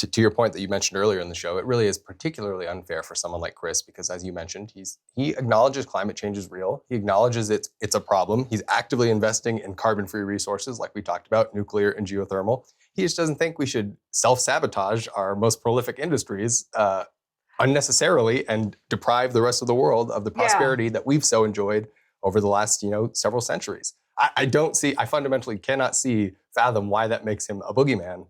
to your point that you mentioned earlier in the show, it really is particularly unfair for someone like Chris because, as you mentioned, he acknowledges climate change is real. He acknowledges it's a problem. He's actively investing in carbon-free resources like we talked about, nuclear and geothermal. He just doesn't think we should self-sabotage our most prolific industries unnecessarily and deprive the rest of the world of the prosperity that we've so enjoyed over the last, several centuries. I fundamentally cannot fathom why that makes him a boogeyman.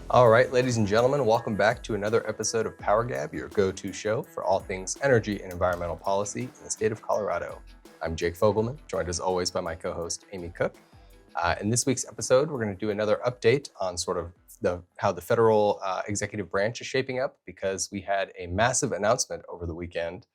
All right, ladies and gentlemen, welcome back to another episode of PowerGab, your go-to show for all things energy and environmental policy in the state of Colorado. I'm Jake Fogleman, joined as always by my co-host, Amy Cooke. In this week's episode, we're going to do another update on sort of how the federal executive branch is shaping up, because we had a massive announcement over the weekend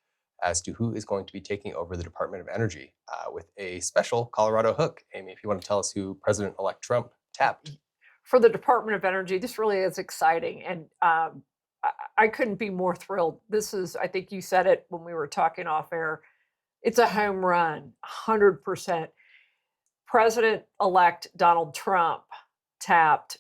as to who is going to be taking over the Department of Energy with a special Colorado hook. Amy, if you want to tell us who President-elect Trump tapped. For the Department of Energy, this really is exciting, and I couldn't be more thrilled. This is, I think you said it when we were talking off air, it's a home run, 100%. President-elect Donald Trump tapped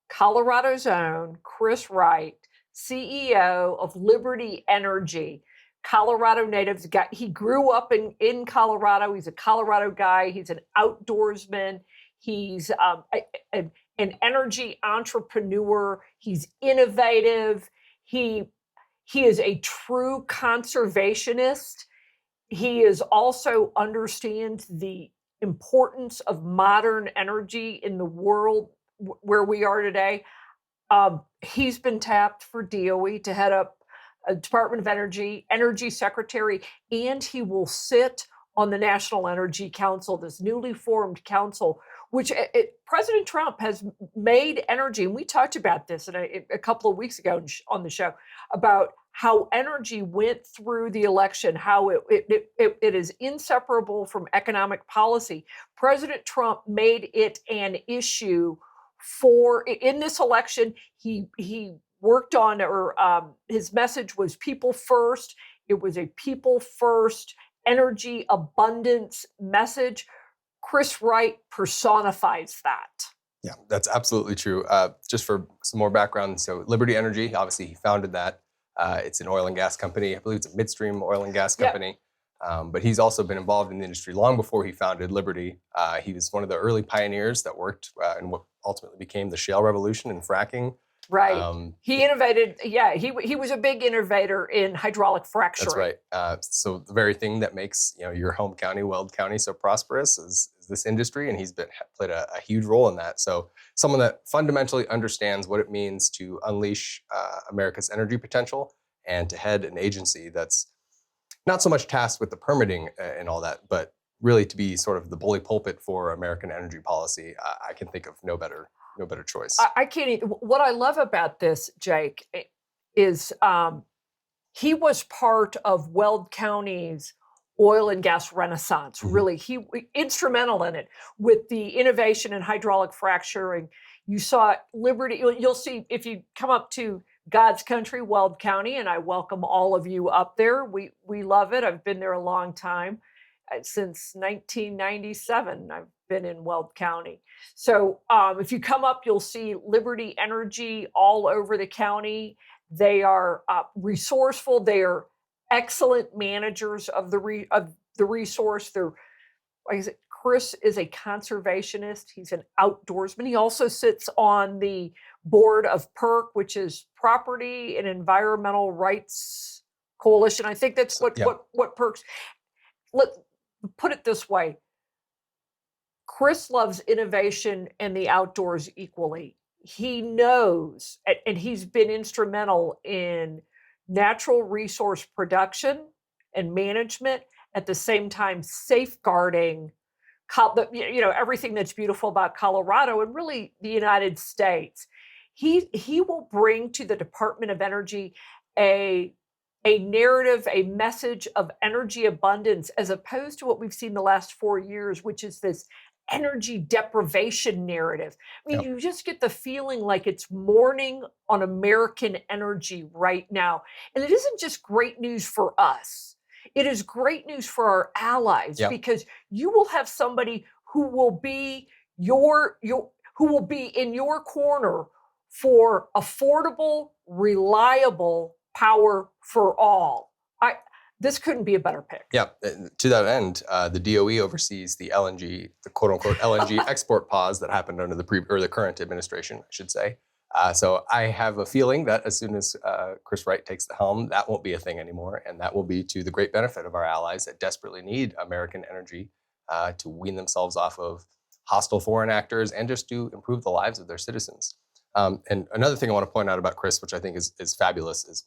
Colorado's own Chris Wright, CEO of Liberty Energy. Colorado natives, he grew up in Colorado. He's a Colorado guy. He's an outdoorsman. He's an energy entrepreneur. He's innovative. He is a true conservationist. He is also understands the importance of modern energy in the world where we are today. He's been tapped for DOE to head up a Department of Energy Secretary, and he will sit on the National Energy Council, this newly formed council, which President Trump has made energy, and we talked about this a couple of weeks ago on the show, about how energy went through the election, how it is inseparable from economic policy. President Trump made it an issue in this election. He worked on, his message was people first. It was a people first energy abundance message. Chris Wright personifies that. Yeah, that's absolutely true. Just for some more background, so Liberty Energy, obviously he founded that. It's an oil and gas company. I believe it's a midstream oil and gas company. Yep. But he's also been involved in the industry long before he founded Liberty. He was one of the early pioneers that worked in what ultimately became the shale revolution and fracking. Right. He innovated. Yeah, he was a big innovator in hydraulic fracturing. That's right. So the very thing that makes your home county, Weld County, so prosperous is this industry, and he's played a huge role in that. So someone that fundamentally understands what it means to unleash America's energy potential and to head an agency that's not so much tasked with the permitting and all that, but really to be sort of the bully pulpit for American energy policy. I can think of no better choice. I can't even. What I love about this, Jake, is he was part of Weld County's oil and gas renaissance. Mm-hmm. Really, he instrumental in it with the innovation in hydraulic fracturing. You saw Liberty. You'll see if you come up to God's country, Weld County, and I welcome all of you up there. We love it. I've been there a long time. Since 1997, I've been in Weld County. So if you come up, you'll see Liberty Energy all over the county. They are resourceful. They are excellent managers of the resource. They're, like I said, Chris is a conservationist. He's an outdoorsman. He also sits on the board of PERC, which is Property and Environmental Rights Coalition. I think that's what PERC's. Put it this way. Chris loves innovation and the outdoors equally. He knows, and he's been instrumental in natural resource production and management, at the same time safeguarding everything that's beautiful about Colorado and really the United States. He will bring to the Department of Energy a narrative, a message of energy abundance, as opposed to what we've seen the last 4 years, which is this energy deprivation narrative. I mean, Yep. you just get the feeling like it's morning on American energy right now. And it isn't just great news for us. It is great news for our allies Yep. because you will have somebody who will be who will be in your corner for affordable, reliable power for all. This couldn't be a better pick. Yeah, to that end, the DOE oversees the LNG, the quote unquote LNG export pause that happened under the current administration, I should say. So I have a feeling that as soon as Chris Wright takes the helm, that won't be a thing anymore, and that will be to the great benefit of our allies that desperately need American energy to wean themselves off of hostile foreign actors and just to improve the lives of their citizens. And another thing I want to point out about Chris, which I think is fabulous, is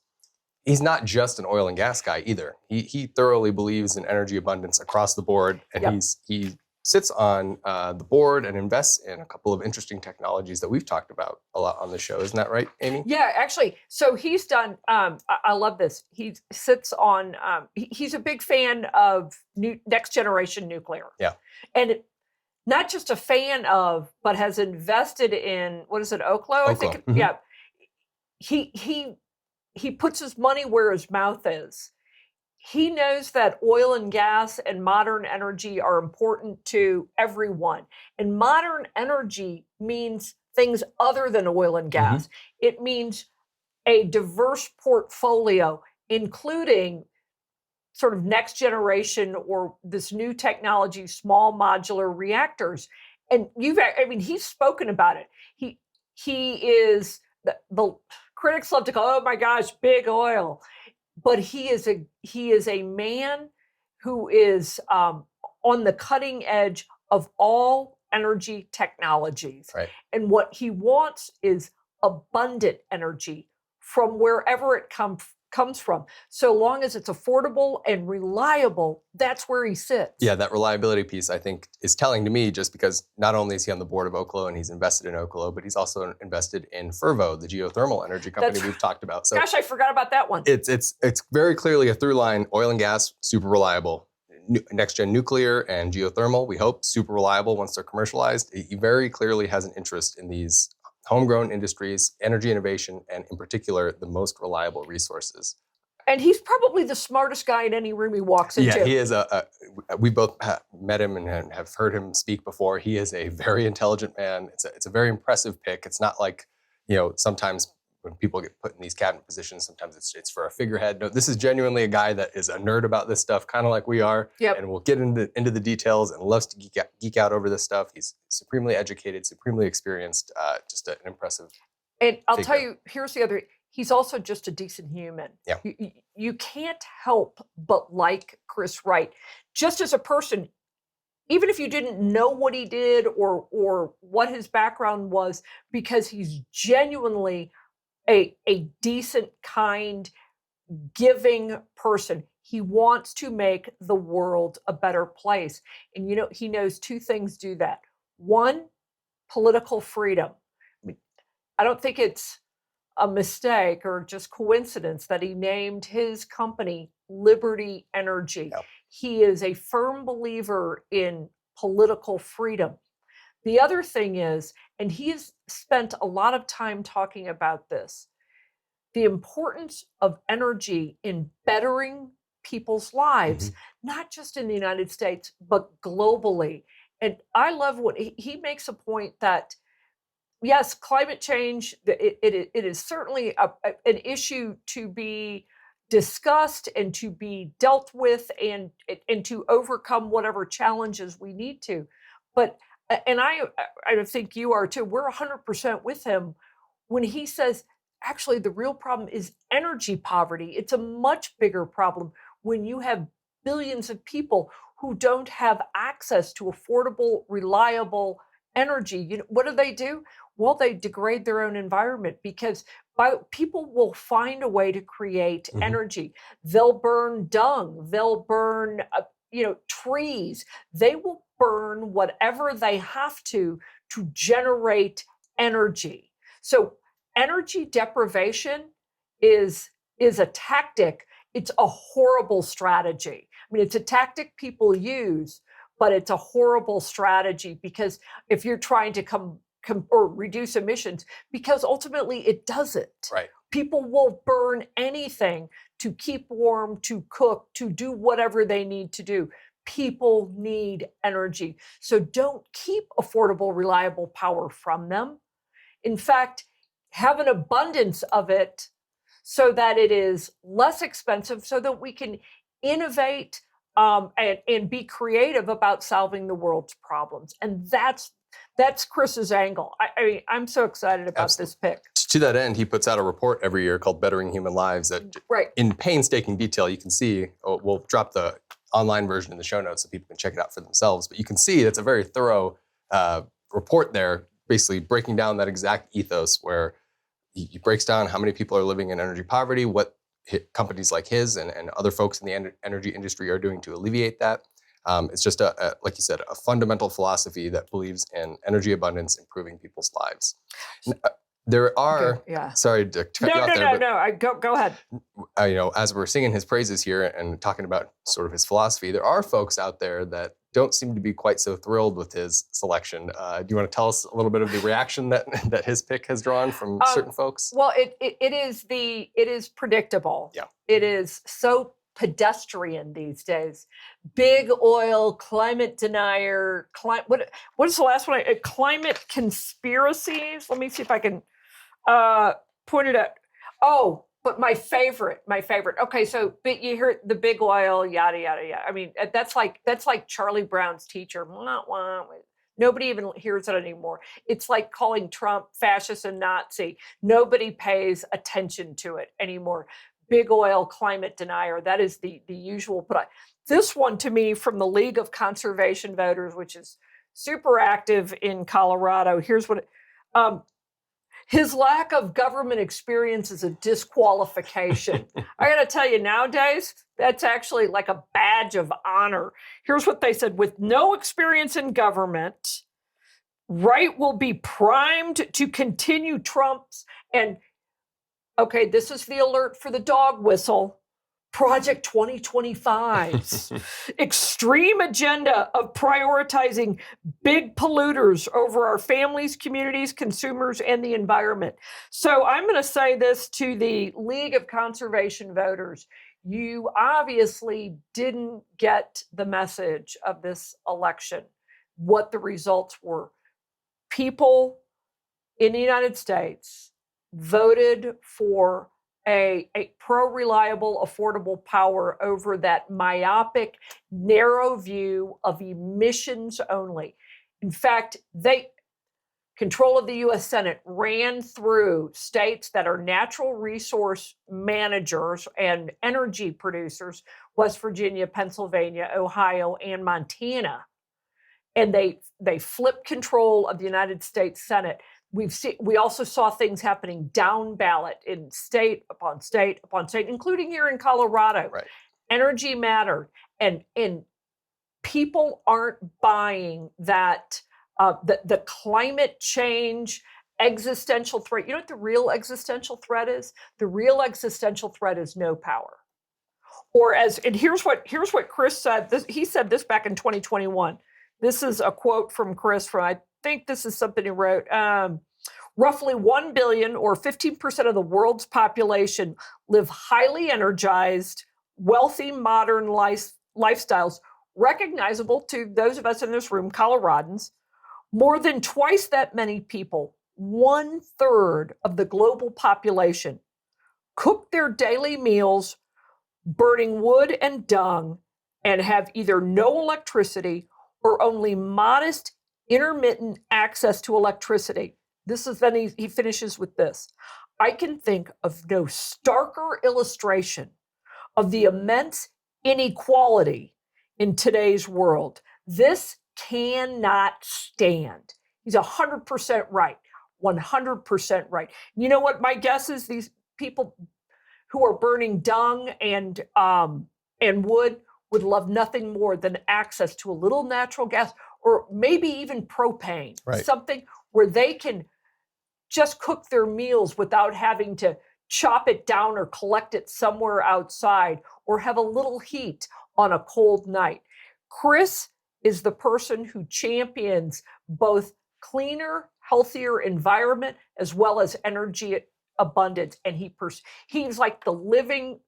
he's not just an oil and gas guy either. He thoroughly believes in energy abundance across the board, and Yep. he sits on the board and invests in a couple of interesting technologies that we've talked about a lot on the show. Isn't that right, Amy? Yeah, actually. So he's done, I love this. He sits on, he's a big fan of next generation nuclear. Yeah. And not just a fan of, but has invested in, what is it, Oklo? I think, Mhm. yeah. He puts his money where his mouth is. He knows that oil and gas and modern energy are important to everyone. And modern energy means things other than oil and gas. It means a diverse portfolio, including sort of next generation or this new technology, small modular reactors. And he's spoken about it. He is the critics love to call, oh my gosh, big oil. But he is a man who is on the cutting edge of all energy technologies. Right. And what he wants is abundant energy from wherever it comes from. So long as it's affordable and reliable, that's where he sits. Yeah, that reliability piece, I think, is telling to me, just because not only is he on the board of Oklo and he's invested in Oklo, but he's also invested in Fervo, the geothermal energy company we've talked about. So gosh, I forgot about that one. It's very clearly a through line: oil and gas, super reliable. Next gen nuclear and geothermal, we hope, super reliable once they're commercialized. He very clearly has an interest in these homegrown industries, energy innovation, and in particular, the most reliable resources. And he's probably the smartest guy in any room he walks into. Yeah, he is we both met him and have heard him speak before. He is a very intelligent man. It's a very impressive pick. It's not like, sometimes when people get put in these cabinet positions, sometimes it's for a figurehead. No, this is genuinely a guy that is a nerd about this stuff, kind of like we are. Yep. And will get into the details and loves to geek out over this stuff. He's supremely educated, supremely experienced, just an impressive And I'll figure. tell you, here's the other, he's also just a decent human. Yeah. You can't help but like Chris Wright. Just as a person, even if you didn't know what he did or what his background was, because he's genuinely a decent, kind, giving person. He wants to make the world a better place. And he knows two things do that. One, political freedom. I don't think it's a mistake or just coincidence that he named his company Liberty Energy. Yep. He is a firm believer in political freedom. The other thing is, and he has spent a lot of time talking about this, the importance of energy in bettering people's lives, not just in the United States, but globally. And I love what he makes a point that, yes, climate change, it is certainly an issue to be discussed and to be dealt with and to overcome whatever challenges we need to. But, and I think you are too, we're 100% with him when he says, actually, the real problem is energy poverty. It's a much bigger problem when you have billions of people who don't have access to affordable, reliable energy. What do? Well, they degrade their own environment because people will find a way to create energy. They'll burn dung. They'll burn, trees. They will burn whatever they have to generate energy. So energy deprivation is a tactic. It's a horrible strategy. I mean, it's a tactic people use, but it's a horrible strategy because if you're trying to come or reduce emissions, because ultimately it doesn't. Right. People will burn anything to keep warm, to cook, to do whatever they need to do. People need energy. So don't keep affordable, reliable power from them. In fact, have an abundance of it so that it is less expensive, so that we can innovate and be creative about solving the world's problems. And that's Chris's angle. I mean, I'm so excited about this pick. To that end, he puts out a report every year called Bettering Human Lives that in painstaking detail, you can see, we'll drop the online version in the show notes so people can check it out for themselves. But you can see it's a very thorough report there, basically breaking down that exact ethos where he breaks down how many people are living in energy poverty, what companies like his and other folks in the energy industry are doing to alleviate that. It's just, like you said, a fundamental philosophy that believes in energy abundance improving people's lives. There are, sorry to cut you off there. No, go ahead. As we're singing his praises here and talking about sort of his philosophy, there are folks out there that don't seem to be quite so thrilled with his selection. Do you want to tell us a little bit of the reaction that his pick has drawn from certain folks? Well, it is predictable. Yeah. It is so pedestrian these days. Big oil, climate denier, what is the last one? Climate conspiracies. Let me see if I can point it out. Oh, but my favorite. Okay, so you hear the big oil, yada yada yada. I mean, that's like Charlie Brown's teacher. Nobody even hears it anymore. It's like calling Trump fascist and Nazi. Nobody pays attention to it anymore. Big oil, climate denier. That is the usual. But this one, to me, from the League of Conservation Voters, which is super active in Colorado, here's what his lack of government experience is a disqualification. I got to tell you, nowadays, that's actually like a badge of honor. Here's what they said. With no experience in government, Wright will be primed to continue Trump's and okay, this is the alert for the dog whistle. Project 2025's extreme agenda of prioritizing big polluters over our families, communities, consumers, and the environment. So I'm going to say this to the League of Conservation Voters. You obviously didn't get the message of this election, what the results were. People in the United States voted for a pro-reliable, affordable power over that myopic, narrow view of emissions only. In fact, control of the U.S. Senate ran through states that are natural resource managers and energy producers, West Virginia, Pennsylvania, Ohio, and Montana. And they flipped control of the United States Senate. We also saw things happening down ballot in state upon state upon state, including here in Colorado. Right. Energy mattered, and people aren't buying that the climate change existential threat. You know what the real existential threat is? The real existential threat is no power. Here's what Chris said. He said this back in 2021. This is a quote from Chris from, I think this is something he wrote. Roughly 1 billion or 15% of the world's population live highly energized, wealthy, modern lifestyles, recognizable to those of us in this room, Coloradans. More than twice that many people, 1/3 of the global population, cook their daily meals burning wood and dung and have either no electricity or only modest intermittent access to electricity. Then he finishes with this. I can think of no starker illustration of the immense inequality in today's world. This cannot stand. He's 100% right. 100% right. You know what my guess is? These people who are burning dung and wood would love nothing more than access to a little natural gas or maybe even propane, right. Something where they can just cook their meals without having to chop it down or collect it somewhere outside or have a little heat on a cold night. Chris is the person who champions both cleaner, healthier environment as well as energy abundance. And he's like the living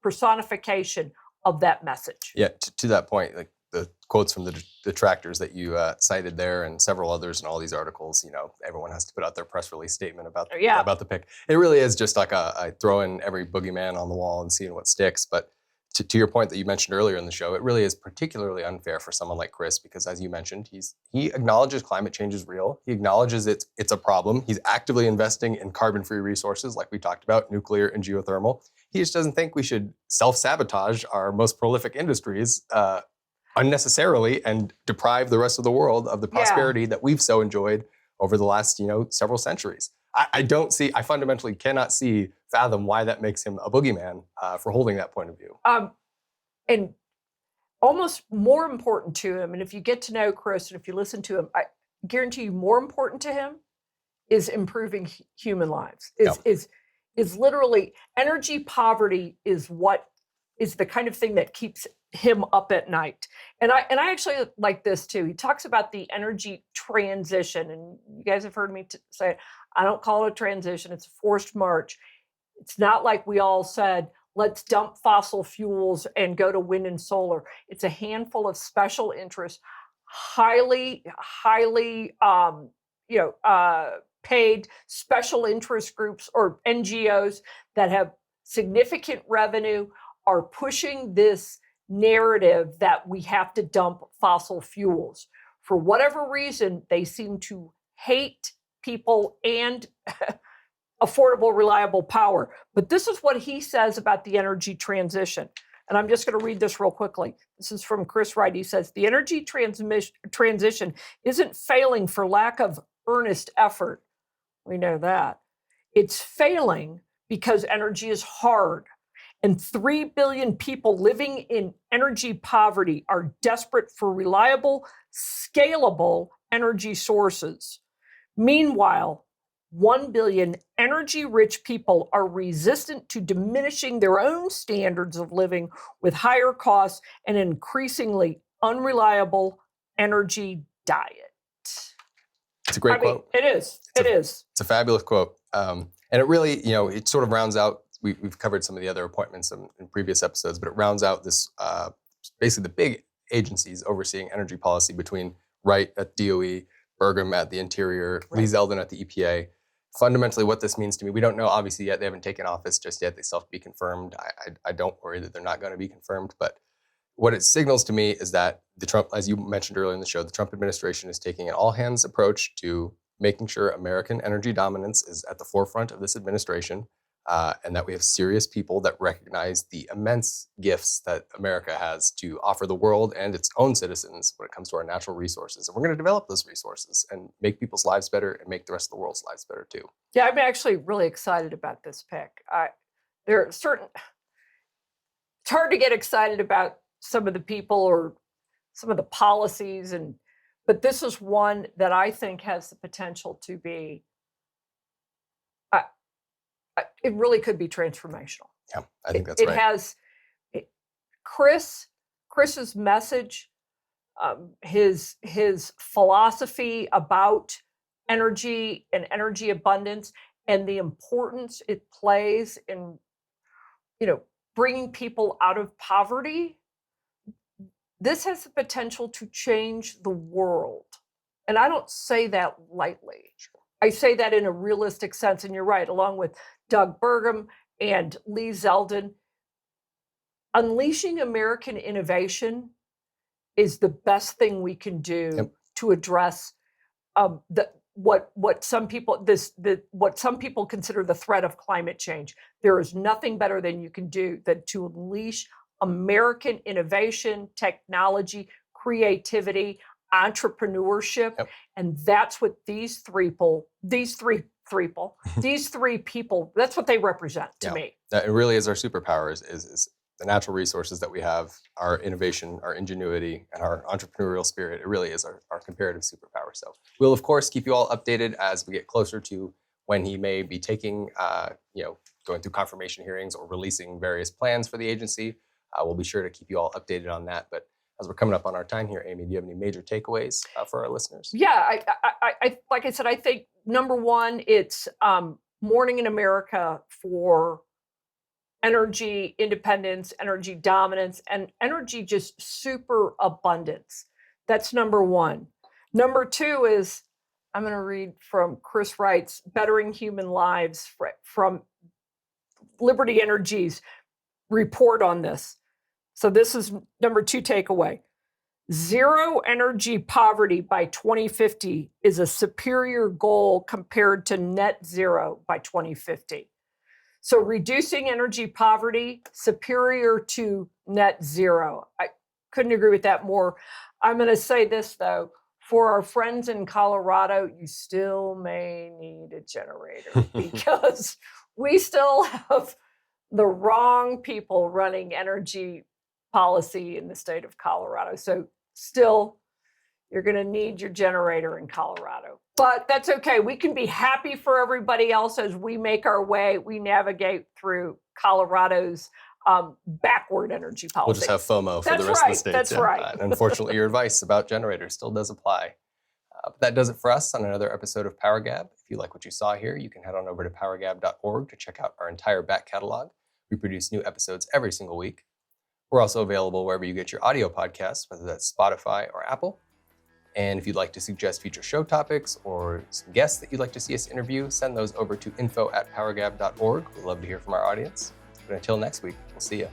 personification of that message. Yeah, to that point, like the quotes from the detractors that you cited there, and several others in all these articles, everyone has to put out their press release statement about the pick. It really is just like I throw in every boogeyman on the wall and seeing what sticks. But to your point that you mentioned earlier in the show, it really is particularly unfair for someone like Chris, because as you mentioned, he acknowledges climate change is real. He acknowledges it's a problem. He's actively investing in carbon-free resources like we talked about, nuclear and geothermal. He just doesn't think we should self-sabotage our most prolific industries unnecessarily and deprive the rest of the world of the prosperity that we've so enjoyed over the last, several centuries. I fundamentally cannot fathom why that makes him a boogeyman for holding that point of view. And almost more important to him, and if you get to know Chris and if you listen to him, I guarantee you more important to him is improving human lives. Is literally energy poverty is the kind of thing that keeps him up at night. And I actually like this too. He talks about the energy transition, and you guys have heard me say it. I don't call it a transition. It's a forced march. It's not like we all said, let's dump fossil fuels and go to wind and solar. It's a handful of special interests, highly paid special interest groups or NGOs that have significant revenue are pushing this narrative that we have to dump fossil fuels. For whatever reason, they seem to hate people and affordable, reliable power. But this is what he says about the energy transition. And I'm just going to read this real quickly. This is from Chris Wright. He says, the energy transition isn't failing for lack of earnest effort. We know that. It's failing because energy is hard. And 3 billion people living in energy poverty are desperate for reliable, scalable energy sources. Meanwhile, 1 billion energy-rich people are resistant to diminishing their own standards of living with higher costs and increasingly unreliable energy diet. It's a great quote. It is. It's a fabulous quote. And it really, it sort of rounds out, we've covered some of the other appointments in previous episodes, but it rounds out this, basically the big agencies overseeing energy policy between Wright at DOE, Burgum at the Interior, right. Lee Zeldin at the EPA. Fundamentally, what this means to me, we don't know obviously yet. They haven't taken office just yet. They still have to be confirmed. I don't worry that they're not going to be confirmed. But what it signals to me is that the Trump, as you mentioned earlier in the show, the Trump administration is taking an all-hands approach to making sure American energy dominance is at the forefront of this administration. And that we have serious people that recognize the immense gifts that America has to offer the world and its own citizens when it comes to our natural resources. And we're going to develop those resources and make people's lives better and make the rest of the world's lives better too. Yeah, I'm actually really excited about this pick. It's hard to get excited about some of the people or some of the policies, but this is one that I think has the potential to be it really could be transformational. Yeah, I think that's right. Chris's message, his philosophy about energy and energy abundance and the importance it plays in, bringing people out of poverty. This has the potential to change the world. And I don't say that lightly. Sure. I say that in a realistic sense, and you're right, along with Doug Burgum and Lee Zeldin. Unleashing American innovation is the best thing we can do to address what some people consider the threat of climate change. There is nothing better than you can do than to unleash American innovation, technology, creativity, entrepreneurship, and that's what these three people, that's what they represent to me. That it really is our superpower is the natural resources that we have, our innovation, our ingenuity, and our entrepreneurial spirit. It really is our comparative superpower. So we'll of course keep you all updated as we get closer to when he may be taking, going through confirmation hearings or releasing various plans for the agency. We'll be sure to keep you all updated on that. But As we're coming up on our time here, Amy, do you have any major takeaways for our listeners? Yeah, I like I said, I think number one, it's mourning in America for energy independence, energy dominance, and energy just super abundance. That's number one. Number two is, I'm going to read from Chris Wright's Bettering Human Lives from Liberty Energy's report on this. So this is number two takeaway. Zero energy poverty by 2050 is a superior goal compared to net zero by 2050. So reducing energy poverty, superior to net zero. I couldn't agree with that more. I'm going to say this, though. For our friends in Colorado, you still may need a generator because we still have the wrong people running energy policy in the state of Colorado. So still, you're going to need your generator in Colorado. But that's okay. We can be happy for everybody else as we make our way, we navigate through Colorado's backward energy policy. We'll just have FOMO for the rest of the states. That's right. Unfortunately, your advice about generators still does apply. But that does it for us on another episode of PowerGab. If you like what you saw here, you can head on over to PowerGab.org to check out our entire back catalog. We produce new episodes every single week. We're also available wherever you get your audio podcasts, whether that's Spotify or Apple. And if you'd like to suggest future show topics or some guests that you'd like to see us interview, send those over to info@powergab.org. We'd love to hear from our audience. But until next week, we'll see you.